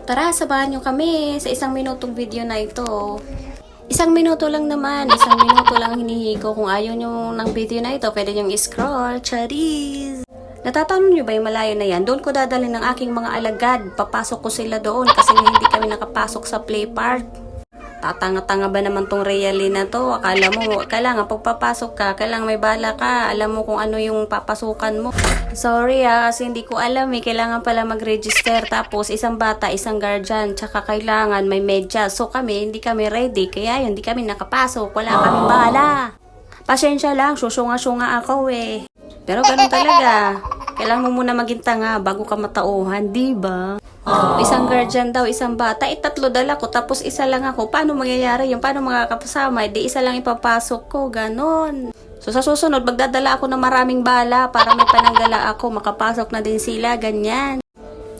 Tara, sabahan nyo kami sa 1 minutong video na ito. 1 minuto lang naman. 1 minuto lang hinihingi ko. Kung ayaw nyo ng video na ito, pwede nyo i-scroll. Charis! Natatanong nyo ba yung malayo na yan? Doon ko dadalhin ng aking mga alagad. Papasok ko sila doon kasi nga hindi kami nakapasok sa play park. Tatanga-tanga ba naman tong Realy na to? Akala mo, kailangan pagpapasok ka, kailangan may bala ka. Alam mo kung ano yung papasukan mo. Sorry kasi hindi ko alam eh. Kailangan pala mag-register. Tapos isang bata, isang guardian. Tsaka kailangan may medyas. So kami, hindi kami ready. Kaya yun, hindi kami nakapasok. Wala kami bala. Pasensya lang, susunga-sunga ako eh. Pero ganun talaga. Kailangan mo muna maging tanga bago ka matauhan, di ba? Isang guardian daw, isang bata, 3 dala ko, tapos isa lang ako. Paano mangyayari yun? Paano makakapasama? Di isa lang ipapasok ko, ganon. So sa susunod, magdadala ako ng maraming bala para may pananggala ako, makapasok na din sila, ganyan.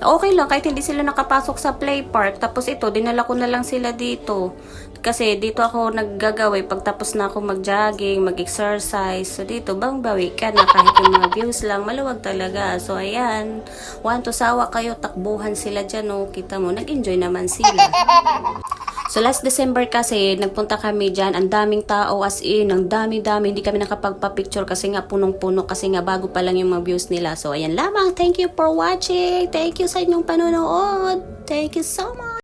Okay lang, kahit hindi sila nakapasok sa play park. Tapos ito, dinala ko na lang sila dito. Kasi dito ako naggagawin pagtapos na ako mag-jogging, mag-exercise. So dito, bang bawi ka na kahit yung mga views lang, maluwag talaga. So ayan, to sawa kayo, takbuhan sila dyan. Oh. Kita mo, nag-enjoy naman sila. So last December kasi, nagpunta kami dyan. Ang daming tao as in, ang dami-dami. Hindi kami nakapagpa-picture kasi nga punong-puno. Kasi nga bago pa lang yung mga views nila. So ayan lamang. Thank you for watching. Thank you sa inyong panonood. Thank you so much.